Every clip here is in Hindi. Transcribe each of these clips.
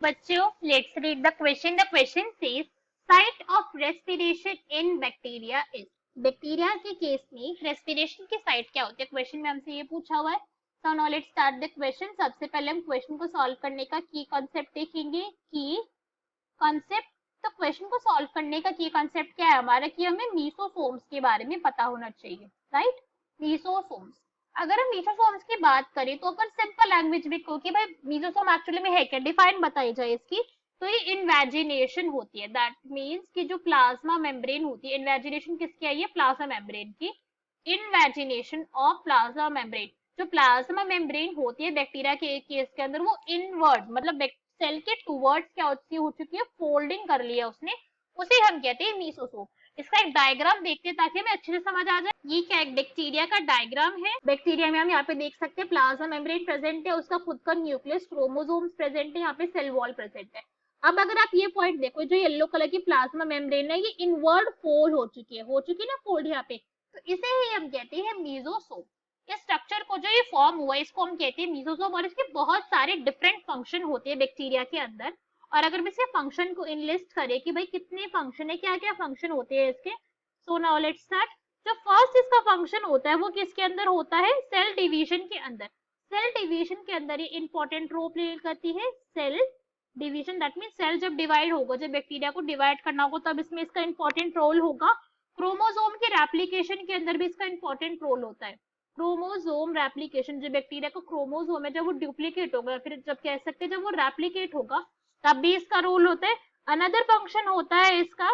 बच्चों, let's read the question. The question says site of respiration in bacteria is. Bacteria के केस में रेस्पिरेशन की साइट क्या होती है? क्वेश्चन में हमसे ये पूछा हुआ है. So now let's start the question. सबसे पहले हम क्वेश्चन को सॉल्व करने का की कॉन्सेप्ट देखेंगे. की कॉन्सेप्ट. तो क्वेश्चन को सॉल्व करने का की कॉन्सेप्ट क्या है हमारा? कि हमें मीसोसोम्स के बारे में पता होना चाहिए. Right, mesosomes. अगर हम मीसोसोम्स की बात करें तो अपन सिंपल लैंग्वेज में को कि भाई मीसोसोम एक्चुअली में है क्या, डिफाइन बताई जाए इसकी. तो ये इन्वेजिनेशन होती है. दैट मींस कि जो प्लाज्मा मेम्ब्रेन होती है, इन्वेजिनेशन किसकी आई है? प्लाज्मा मेम्ब्रेन की. Invagination of plasma membrane. जो प्लाज्मा मेम्ब्रेन होती है बैक्टीरिया के केस के अंदर, वो इनवर्ड मतलब सेल के टूवर्ड्स क्या हो चुकी है? फोल्डिंग कर लिया उसने. उसे हम कहते हैं मीसोसोम. इसका एक डायग्राम देखते हैं ताकि हमें अच्छे से समझ आ जाए. ये क्या एक बैक्टीरिया का डायग्राम है. बैक्टीरिया में हम यहाँ पे देख सकते हैं प्लाज्मा मेम्ब्रेन प्रेजेंट है, उसका खुद का न्यूक्लियस, क्रोमोसोम्स प्रेजेंट है, यहाँ पे सेल वॉल प्रेजेंट है. अब अगर आप ये पॉइंट देखो, जो येलो कलर की प्लाज्मा मेम्ब्रेन है ये इनवर्ड फोल्ड हो चुकी है, ना फोल्ड यहाँ पे. तो इसे ही हम कहते हैं मीसोसोम. इस स्ट्रक्चर को जो ये फॉर्म हुआ है इसको हम कहते हैं मीसोसोम. और इसके बहुत सारे डिफरेंट फंक्शन होते हैं बैक्टीरिया के अंदर. और अगर हम इसके फंक्शन को इनलिस्ट करें कि भाई कितने फंक्शन है, क्या क्या फंक्शन होते हैं इसके. So now let's start. जो फर्स्ट इसका फंक्शन होता है वो किसके अंदर होता है? सेल डिवीजन के अंदर. सेल डिवीजन के अंदर ये इंपॉर्टेंट रोल प्ले करती है. Cell division that mean cell जब डिवाइड होगा, जब बैक्टीरिया को डिवाइड करना होगा तब इसमें इसका इंपॉर्टेंट रोल होगा. क्रोमोसोम के रेप्लिकेशन के अंदर भी इसका इंपॉर्टेंट रोल होता है. क्रोमोसोम रेप्लिकेशन, जो बैक्टीरिया का क्रोमोसोम है जब वो डुप्लीकेट होगा, फिर जब कह सकते हैं जब वो रेप्लिकेट होगा तब भी इसका रोल होता है. अनदर फंक्शन होता है इसका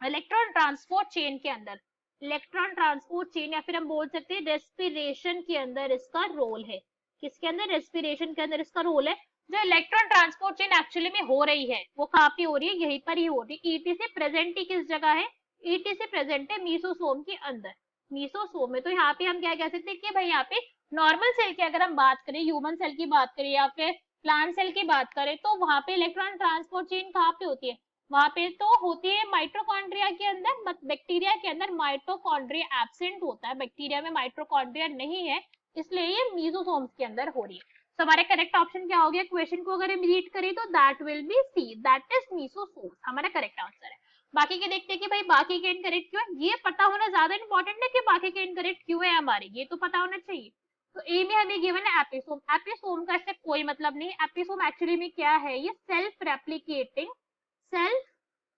इलेक्ट्रॉन ट्रांसपोर्ट चेन के अंदर. इलेक्ट्रॉन ट्रांसपोर्ट चेन या फिर हम बोल सकते हैं रेस्पिरेशन के अंदर इसका रोल है. किसके अंदर? रेस्पिरेशन के अंदर इसका रोल है. जो इलेक्ट्रॉन ट्रांसपोर्ट चेन एक्चुअली में हो रही है वो कहाँ पे हो रही है? यहीं पर ही हो रही है. ईटीसी प्रेजेंट ही किस जगह है? ईटीसी प्रेजेंट है मीसोसोम के अंदर. मीसोसोम में तो यहाँ पे हम क्या कह सकते हैं कि भाई यहाँ पे नॉर्मल सेल की अगर हम बात करें, ह्यूमन सेल की बात करें या फिर प्लांट सेल की बात करें, तो वहां पे इलेक्ट्रॉन ट्रांसपोर्ट चेन कहाँ पे होती है? वहां पे तो होती है माइटोकॉन्ड्रिया के अंदर. बैक्टीरिया के अंदर माइटोकॉन्ड्रिया एब्सेंट होता है. बैक्टीरिया में माइटोकॉन्ड्रिया नहीं है, इसलिए ये मीसोसोम्स के अंदर हो रही है. तो हमारा करेक्ट ऑप्शन क्या हो गया? क्वेश्चन को अगर हम रीड करें तो that will be C, that is mesosomes हमारा करेक्ट आंसर है. बाकी के देखते हैं कि भाई बाकी के इनकरेक्ट क्यों है. ये पता होना ज्यादा इंपॉर्टेंट है कि बाकी के इनकरेक्ट क्यों है हमारे, ये तो पता होना चाहिए. तो ए में हमें गिवन है एपिसोम. एपिसोम का इससे कोई मतलब नहीं. एपिसोम एक्चुअली में क्या है? ये self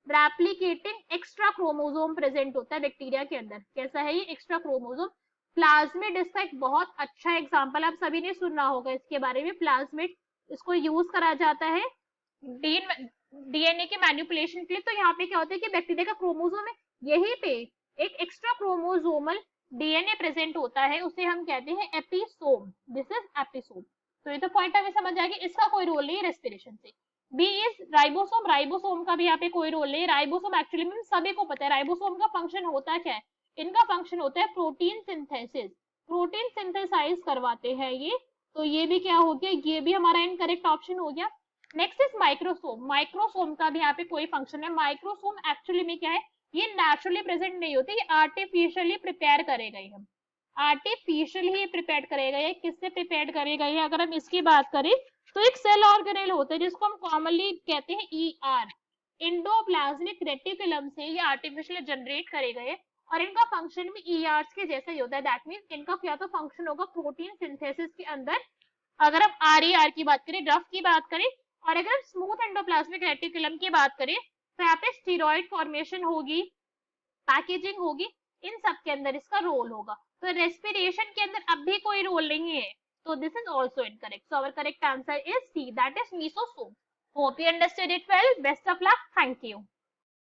replicating extra chromosome present होता है बैक्टीरिया के अंदर. कैसा है ये? Extra chromosome. प्लाज्मिड इसका एक बहुत अच्छा एग्जांपल, आप सभी ने सुना होगा इसके बारे में. प्लाज्मिड इसको यूज करा जाता है डीएनए के मैनिपुलेशन के लिए. तो यहाँ पे क्या होता है कि बैक्टीरिया का क्रोमोसोम है, यहीं पे एक एक्स्ट्रा क्रोमोसोमल डीएनए प्रेजेंट होता है, उसे हम कहते हैं एपिसोम. This is episome. तो ये तो पॉइंट हमें समझ आ गया. इसका कोई रोल नहीं है रेस्पिरेशन से. B is ribosome. राइबोसोम का भी यहाँ पे कोई रोल नहीं. राइबोसोम एक्चुअली में सभी को पता है राइबोसोम का फंक्शन होता क्या है. इनका फंक्शन होता है प्रोटीन सिंथेसिस. प्रोटीन सिंथेसाइज करवाते हैं ये. तो ये भी क्या हो गया? ये भी हमारा इनकरेक्ट ऑप्शन हो गया. Next is microsome. माइक्रोसोम का भी यहाँ पे कोई फंक्शन है. माइक्रोसोम एक्चुअली में क्या है? ये नेचुरली प्रेजेंट नहीं होते, ये आर्टिफिशियली प्रिपेयर करे गए हम. आर्टिफिशियल ही प्रिपेयर करे गए. किससे प्रिपेयर करे गए हैं? अगर हम इसकी बात करें तो एक सेल ऑर्गेनेल होता है जिसको हम कॉमनली कहते हैं ईआर. इंडोप्लाज्मिक रेटिकुलम से ये आर्टिफिशियल जनरेट करे गए और इनका फंक्शन भी ईआर के जैसा ही होता है. दैट मीन्स इनका क्या तो फंक्शन होगा प्रोटीन सिंथेसिस के अंदर. अगर हम आरईआर की बात करें, रफ की बात करें, और अगर हम स्मूथ एंडोप्लाज्मिक रेटिकुलम की बात करें तो यहाँ पे स्टीरॉइड फॉर्मेशन होगी, पैकेजिंग होगी, इन सब के अंदर इसका रोल होगा. तो रेस्पिरेशन के अंदर अब भी कोई रोल नहीं है. So this is also incorrect. So our correct answer is C, that is mesosome. Hope you understood it well. Best of luck. Thank you.